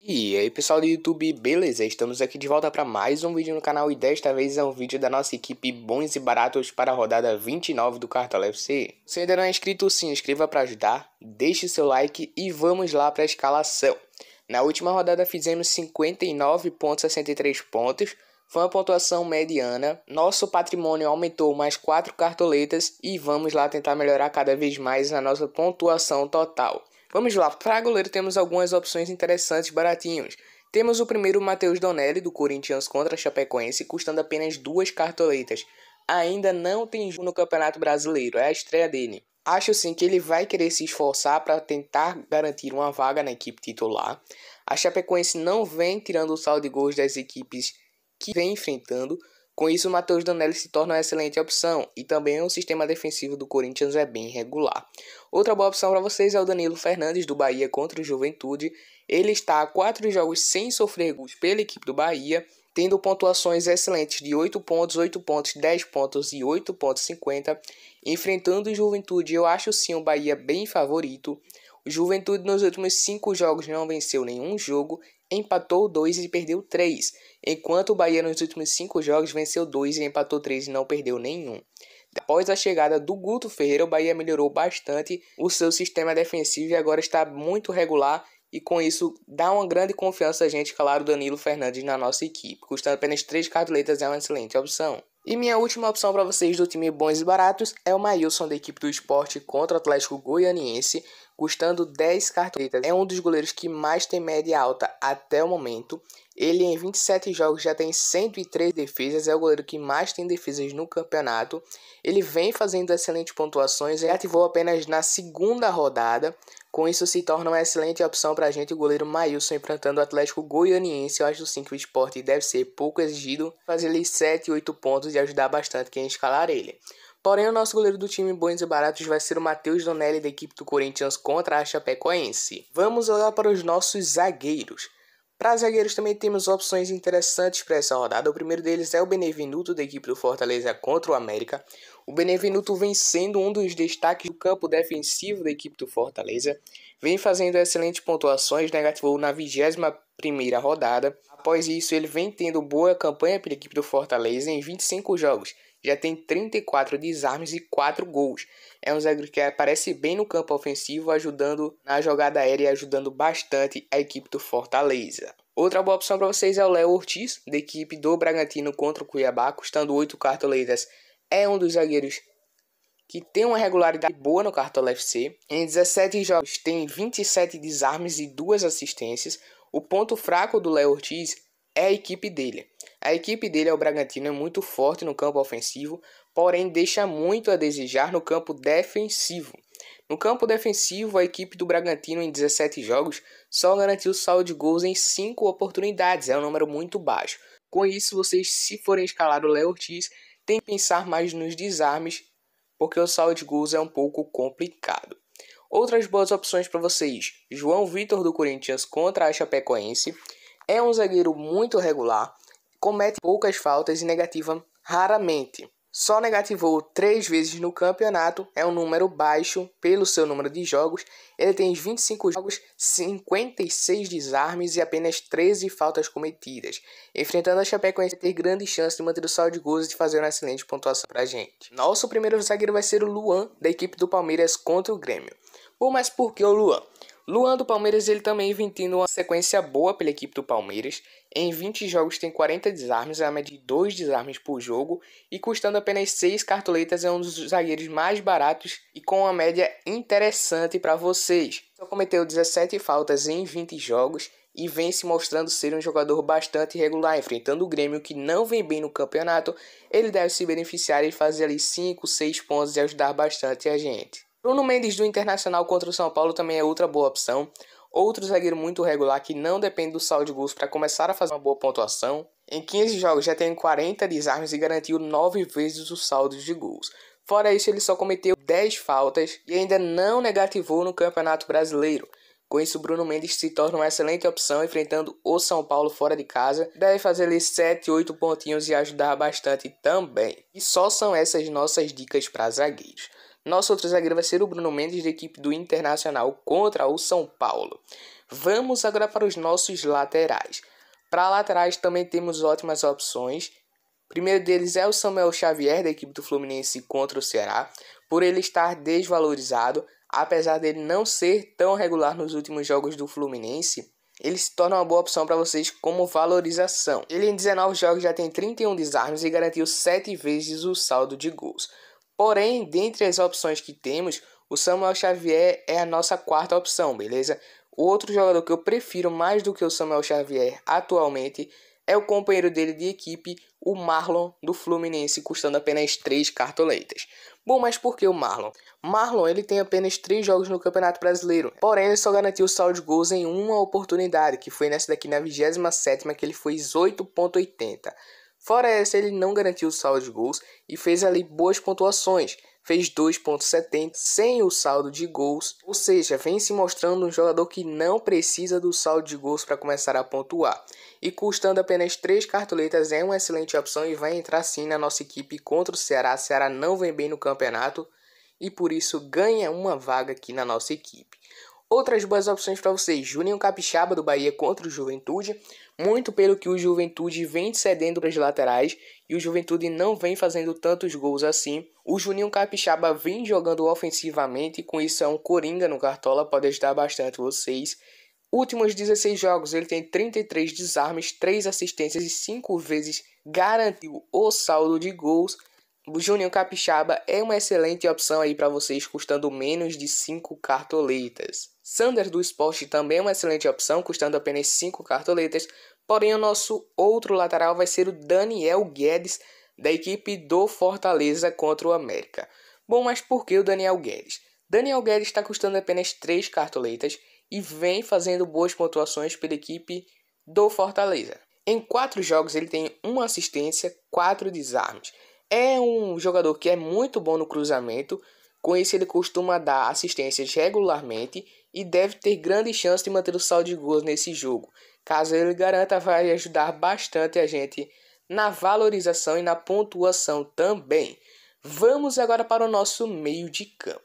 E aí pessoal do YouTube, beleza? Estamos aqui de volta para mais um vídeo no canal e desta vez é um vídeo da nossa equipe Bons e Baratos para a rodada 29 do Cartola FC. Se ainda não é inscrito, se inscreva para ajudar, deixe seu like e vamos lá para a escalação. Na última rodada fizemos 59,63 pontos, foi uma pontuação mediana, nosso patrimônio aumentou mais 4 cartoletas e vamos lá tentar melhorar cada vez mais na nossa pontuação total. Vamos lá, para goleiro temos algumas opções interessantes baratinhos. Temos o primeiro Matheus Donelli do Corinthians contra a Chapecoense, custando apenas 2 cartoletas. Ainda não tem jogo no Campeonato Brasileiro, é a estreia dele. Acho sim que ele vai querer se esforçar para tentar garantir uma vaga na equipe titular. A Chapecoense não vem tirando o saldo de gols das equipes que vem enfrentando. Com isso, o Matheus Donelli se torna uma excelente opção e também o sistema defensivo do Corinthians é bem regular. Outra boa opção para vocês é o Danilo Fernandes do Bahia contra o Juventude. Ele está a 4 jogos sem sofrer gols pela equipe do Bahia, tendo pontuações excelentes de 8 pontos, 8 pontos, 10 pontos e 8,50. Enfrentando o Juventude, eu acho sim o Bahia bem favorito. O Juventude nos últimos 5 jogos não venceu nenhum jogo, empatou 2 e perdeu 3, enquanto o Bahia nos últimos 5 jogos venceu 2 e empatou 3 e não perdeu nenhum. Após a chegada do Guto Ferreira, o Bahia melhorou bastante o seu sistema defensivo e agora está muito regular e com isso dá uma grande confiança a gente escalar o Danilo Fernandes na nossa equipe. Custando apenas 3 cartoletas é uma excelente opção. E minha última opção para vocês do time Bons e Baratos é o Maílson da equipe do Sport contra o Atlético Goianiense, custando 10 cartoletas. É um dos goleiros que mais tem média alta até o momento. Ele em 27 jogos já tem 103 defesas, é o goleiro que mais tem defesas no campeonato. Ele vem fazendo excelentes pontuações e ativou apenas na segunda rodada. Com isso se torna uma excelente opção para a gente o goleiro Maílson enfrentando o Atlético Goianiense. Eu acho sim que o Sport deve ser pouco exigido, fazer ali 7, 8 pontos e ajudar bastante quem escalar ele. Porém, o nosso goleiro do time Bons e Baratos vai ser o Matheus Donelli da equipe do Corinthians contra a Chapecoense. Vamos olhar para os nossos zagueiros. Para zagueiros também temos opções interessantes para essa rodada. O primeiro deles é o Benevenuto da equipe do Fortaleza contra o América. O Benevenuto vem sendo um dos destaques do campo defensivo da equipe do Fortaleza. Vem fazendo excelentes pontuações, negativou na 21ª rodada. Após isso, ele vem tendo boa campanha pela equipe do Fortaleza em 25 jogos. Já tem 34 desarmes e 4 gols. É um zagueiro que aparece bem no campo ofensivo, ajudando na jogada aérea e ajudando bastante a equipe do Fortaleza. Outra boa opção para vocês é o Léo Ortiz, da equipe do Bragantino contra o Cuiabá, custando 8 cartoletas. É um dos zagueiros que tem uma regularidade boa no Cartola FC. Em 17 jogos tem 27 desarmes e 2 assistências. O ponto fraco do Léo Ortiz é a equipe dele. A equipe dele, o Bragantino, é muito forte no campo ofensivo, porém deixa muito a desejar no campo defensivo. No campo defensivo, a equipe do Bragantino em 17 jogos só garantiu saldo de gols em 5 oportunidades, é um número muito baixo. Com isso, vocês, se forem escalar o Léo Ortiz, tem que pensar mais nos desarmes, porque o saldo de gols é um pouco complicado. Outras boas opções para vocês: João Vitor do Corinthians contra a Chapecoense. É um zagueiro muito regular, comete poucas faltas e negativa raramente. Só negativou 3 vezes no campeonato, é um número baixo pelo seu número de jogos. Ele tem 25 jogos, 56 desarmes e apenas 13 faltas cometidas. Enfrentando a Chapecoense, ter grande chance de manter o saldo de gols e de fazer uma excelente pontuação pra gente. Nosso primeiro zagueiro vai ser o Luan, da equipe do Palmeiras contra o Grêmio. Bom, mas por que o Luan? Luan do Palmeiras, ele também vem tendo uma sequência boa pela equipe do Palmeiras. Em 20 jogos tem 40 desarmes, a média de 2 desarmes por jogo. E custando apenas 6 cartoletas, é um dos zagueiros mais baratos e com uma média interessante para vocês. Só cometeu 17 faltas em 20 jogos e vem se mostrando ser um jogador bastante regular. Enfrentando o Grêmio, que não vem bem no campeonato, ele deve se beneficiar e fazer ali 5, 6 pontos e ajudar bastante a gente. Bruno Mendes do Internacional contra o São Paulo também é outra boa opção. Outro zagueiro muito regular que não depende do saldo de gols para começar a fazer uma boa pontuação. Em 15 jogos já tem 40 desarmes e garantiu 9 vezes o saldo de gols. Fora isso, ele só cometeu 10 faltas e ainda não negativou no Campeonato Brasileiro. Com isso, Bruno Mendes se torna uma excelente opção enfrentando o São Paulo fora de casa. Deve fazer ali 7, 8 pontinhos e ajudar bastante também. E só são essas nossas dicas para zagueiros. Nosso outro zagueiro vai ser o Bruno Mendes, da equipe do Internacional contra o São Paulo. Vamos agora para os nossos laterais. Para laterais também temos ótimas opções. O primeiro deles é o Samuel Xavier, da equipe do Fluminense contra o Ceará, por ele estar desvalorizado, apesar dele não ser tão regular nos últimos jogos do Fluminense, ele se torna uma boa opção para vocês como valorização. Ele em 19 jogos já tem 31 desarmes e garantiu 7 vezes o saldo de gols. Porém, dentre as opções que temos, o Samuel Xavier é a nossa quarta opção, beleza? O outro jogador que eu prefiro mais do que o Samuel Xavier atualmente é o companheiro dele de equipe, o Marlon do Fluminense, custando apenas 3 cartoletas. Bom, mas por que o Marlon? Marlon ele tem apenas 3 jogos no Campeonato Brasileiro, porém ele só garantiu o saldo de gols em uma oportunidade, que foi nessa daqui na 27ª, que ele fez 8,80. Fora essa, ele não garantiu o saldo de gols e fez ali boas pontuações. Fez 2,70 sem o saldo de gols, ou seja, vem se mostrando um jogador que não precisa do saldo de gols para começar a pontuar. E custando apenas 3 cartoletas é uma excelente opção e vai entrar sim na nossa equipe contra o Ceará. O Ceará não vem bem no campeonato e por isso ganha uma vaga aqui na nossa equipe. Outras boas opções para vocês: Juninho Capixaba do Bahia contra o Juventude, muito pelo que o Juventude vem cedendo para as laterais e o Juventude não vem fazendo tantos gols assim. O Juninho Capixaba vem jogando ofensivamente, com isso é um coringa no Cartola, pode ajudar bastante vocês. Últimos 16 jogos ele tem 33 desarmes, 3 assistências e 5 vezes garantiu o saldo de gols. O Juninho Capixaba é uma excelente opção aí para vocês, custando menos de 5 cartoletas. Sander do Sport também é uma excelente opção, custando apenas 5 cartoletas. Porém, o nosso outro lateral vai ser o Daniel Guedes, da equipe do Fortaleza contra o América. Bom, mas por que o Daniel Guedes? Daniel Guedes está custando apenas 3 cartoletas e vem fazendo boas pontuações pela equipe do Fortaleza. Em 4 jogos ele tem 1 assistência, 4 desarmes. É um jogador que é muito bom no cruzamento, com isso ele costuma dar assistências regularmente e deve ter grande chance de manter o saldo de gols nesse jogo. Caso ele garanta, vai ajudar bastante a gente na valorização e na pontuação também. Vamos agora para o nosso meio de campo.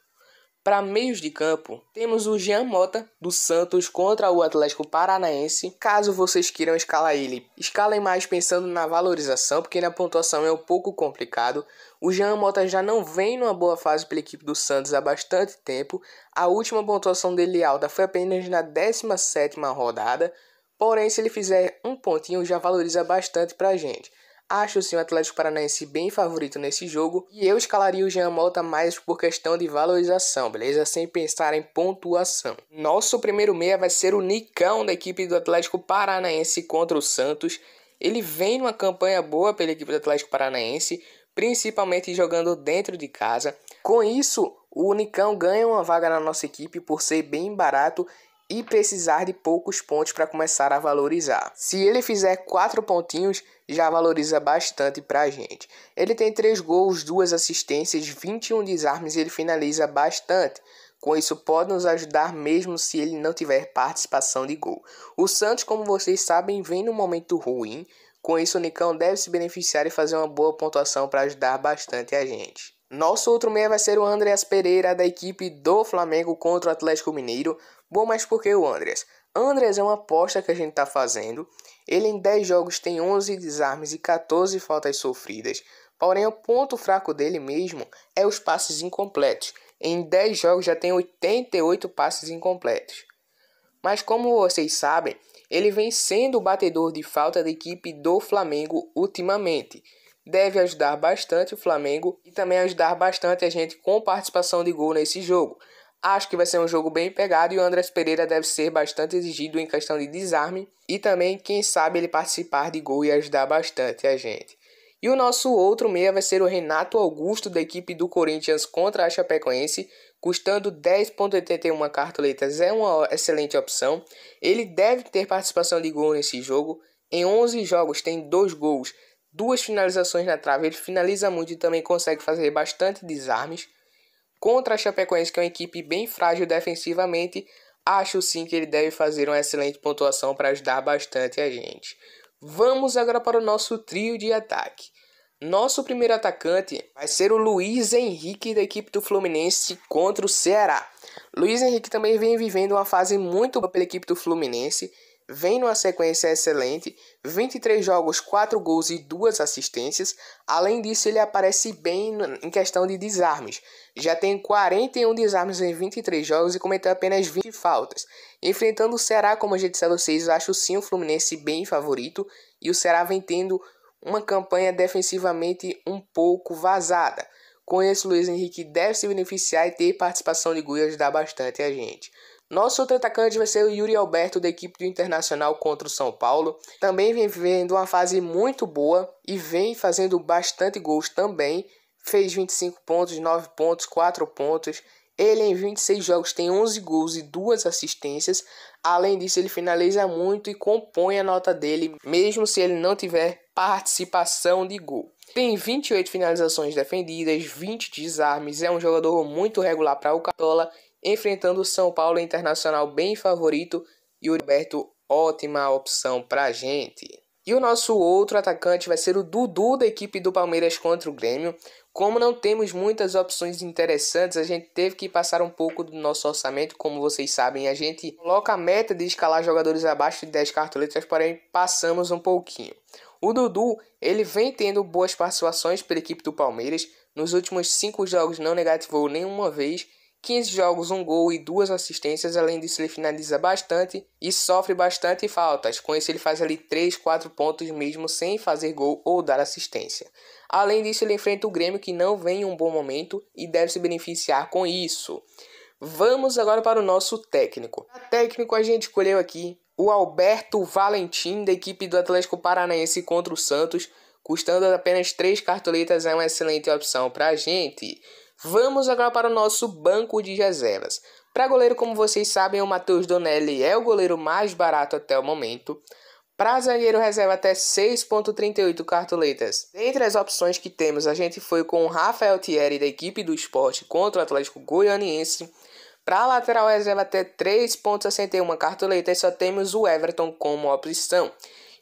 Para meios de campo, temos o Jean Mota, do Santos, contra o Atlético Paranaense. Caso vocês queiram escalar ele, escalem mais pensando na valorização, porque na pontuação é um pouco complicado. O Jean Mota já não vem numa boa fase pela equipe do Santos há bastante tempo. A última pontuação dele alta foi apenas na 17ª rodada. Porém, se ele fizer um pontinho, já valoriza bastante pra gente. Acho sim o Atlético Paranaense bem favorito nesse jogo e eu escalaria o Jean Mota mais por questão de valorização, beleza? Sem pensar em pontuação. Nosso primeiro meia vai ser o Nicão, da equipe do Atlético Paranaense contra o Santos. Ele vem numa campanha boa pela equipe do Atlético Paranaense, principalmente jogando dentro de casa. Com isso, o Nicão ganha uma vaga na nossa equipe por ser bem barato e precisar de poucos pontos para começar a valorizar. Se ele fizer 4 pontinhos, já valoriza bastante para a gente. Ele tem 3 gols, 2 assistências, 21 desarmes e ele finaliza bastante. Com isso pode nos ajudar mesmo se ele não tiver participação de gol. O Santos, como vocês sabem, vem num momento ruim. Com isso o Nicão deve se beneficiar e fazer uma boa pontuação para ajudar bastante a gente. Nosso outro meia vai ser o Andreas Pereira, da equipe do Flamengo contra o Atlético Mineiro. Bom, mas por que o Andreas? Andreas é uma aposta que a gente está fazendo. Ele em 10 jogos tem 11 desarmes e 14 faltas sofridas. Porém, o ponto fraco dele mesmo é os passes incompletos. Em 10 jogos já tem 88 passes incompletos. Mas como vocês sabem, ele vem sendo o batedor de falta da equipe do Flamengo ultimamente. Deve ajudar bastante o Flamengo e também ajudar bastante a gente com participação de gol nesse jogo. Acho que vai ser um jogo bem pegado e o Andreas Pereira deve ser bastante exigido em questão de desarme e também, quem sabe, ele participar de gol e ajudar bastante a gente. E o nosso outro meia vai ser o Renato Augusto, da equipe do Corinthians contra a Chapecoense, custando 10,81 cartoletas. É uma excelente opção. Ele deve ter participação de gol nesse jogo. Em 11 jogos tem 2 gols, 2 finalizações na trave. Ele finaliza muito e também consegue fazer bastante desarmes. Contra a Chapecoense, que é uma equipe bem frágil defensivamente, acho sim que ele deve fazer uma excelente pontuação para ajudar bastante a gente. Vamos agora para o nosso trio de ataque. Nosso primeiro atacante vai ser o Luiz Henrique, da equipe do Fluminense contra o Ceará. Luiz Henrique também vem vivendo uma fase muito boa pela equipe do Fluminense, vem numa sequência excelente, 23 jogos, 4 gols e 2 assistências. Além disso, ele aparece bem em questão de desarmes. Já tem 41 desarmes em 23 jogos e cometeu apenas 20 faltas. Enfrentando o Ceará, como a gente disse a vocês, eu acho sim o Fluminense bem favorito. E o Ceará vem tendo uma campanha defensivamente um pouco vazada. Com isso, Luiz Henrique deve se beneficiar e ter participação de gol e ajudar bastante a gente. Nosso outro atacante vai ser o Yuri Alberto, da equipe do Internacional contra o São Paulo. Também vem vivendo uma fase muito boa e vem fazendo bastante gols também. Fez 25 pontos, 9 pontos, 4 pontos. Ele em 26 jogos tem 11 gols e 2 assistências. Além disso, ele finaliza muito e compõe a nota dele, mesmo se ele não tiver participação de gol. Tem 28 finalizações defendidas, 20 desarmes. É um jogador muito regular para o Cartola, enfrentando o São Paulo Internacional bem favorito. E o Roberto, ótima opção pra gente. E o nosso outro atacante vai ser o Dudu, da equipe do Palmeiras contra o Grêmio. Como não temos muitas opções interessantes, a gente teve que passar um pouco do nosso orçamento. Como vocês sabem, a gente coloca a meta de escalar jogadores abaixo de 10 cartoletas, porém passamos um pouquinho. O Dudu, ele vem tendo boas participações pela equipe do Palmeiras. Nos últimos 5 jogos não negativou nenhuma vez. 15 jogos, 1 gol e 2 assistências. Além disso, ele finaliza bastante e sofre bastante faltas. Com isso, ele faz ali 3, 4 pontos mesmo sem fazer gol ou dar assistência. Além disso, ele enfrenta o Grêmio, que não vem em um bom momento e deve se beneficiar com isso. Vamos agora para o nosso técnico. A técnico, a gente escolheu aqui o Alberto Valentim, da equipe do Atlético Paranaense contra o Santos. Custando apenas 3 cartoletas, é uma excelente opção para a gente. Vamos agora para o nosso banco de reservas. Para goleiro, como vocês sabem, o Matheus Donelli é o goleiro mais barato até o momento. Para zagueiro, reserva até 6,38 cartoletas. Dentre as opções que temos, a gente foi com o Rafael Thierry, da equipe do Sport, contra o Atlético Goianiense. Para lateral, reserva até 3,61 cartoletas. Só temos o Everton como opção.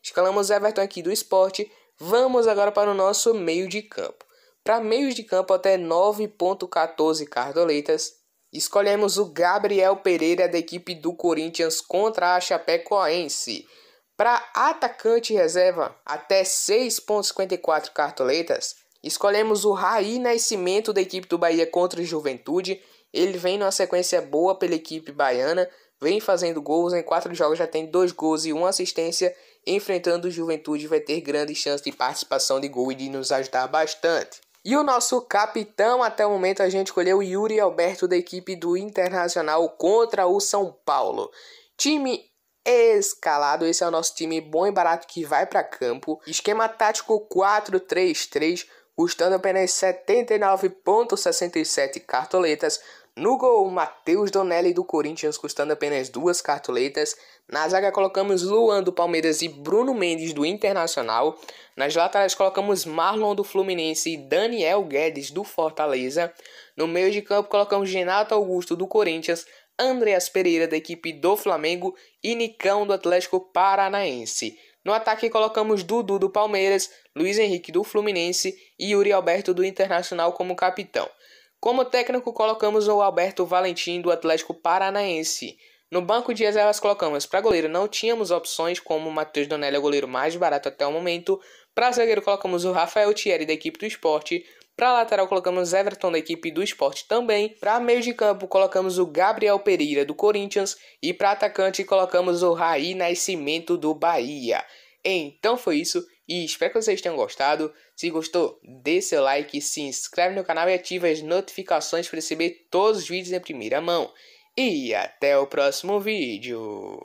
Escalamos o Everton aqui do Sport. Vamos agora para o nosso meio de campo. Para meios de campo, até 9,14 cartoletas. Escolhemos o Gabriel Pereira, da equipe do Corinthians contra a Chapecoense. Para atacante reserva, até 6,54 cartoletas. Escolhemos o Raí Nascimento, da equipe do Bahia contra o Juventude. Ele vem numa sequência boa pela equipe baiana. Vem fazendo gols, em 4 jogos já tem 2 gols e 1 assistência. Enfrentando o Juventude, vai ter grande chance de participação de gol e de nos ajudar bastante. E o nosso capitão, até o momento, a gente escolheu o Yuri Alberto, da equipe do Internacional contra o São Paulo. Time escalado, esse é o nosso time bom e barato que vai para campo. Esquema tático 4-3-3, custando apenas 79,67 cartoletas. No gol, Matheus Donelli, do Corinthians, custando apenas 2 cartoletas. Na zaga colocamos Luan, do Palmeiras, e Bruno Mendes, do Internacional. Nas laterais colocamos Marlon, do Fluminense, e Daniel Guedes, do Fortaleza. No meio de campo colocamos Renato Augusto, do Corinthians, Andreas Pereira, da equipe do Flamengo, e Nicão, do Atlético Paranaense. No ataque colocamos Dudu, do Palmeiras, Luiz Henrique, do Fluminense, e Yuri Alberto, do Internacional, como capitão. Como técnico, colocamos o Alberto Valentim, do Atlético Paranaense. No banco de reservas colocamos para goleiro, não tínhamos opções, como o Matheus Donelli é o goleiro mais barato até o momento. Para zagueiro colocamos o Rafael Thierry, da equipe do Sport. Para lateral colocamos Everton, da equipe do Sport também. Para meio de campo colocamos o Gabriel Pereira, do Corinthians. E para atacante colocamos o Raí Nascimento, do Bahia. Então foi isso. E espero que vocês tenham gostado. Se gostou, dê seu like, se inscreve no canal e ative as notificações para receber todos os vídeos em primeira mão. E até o próximo vídeo.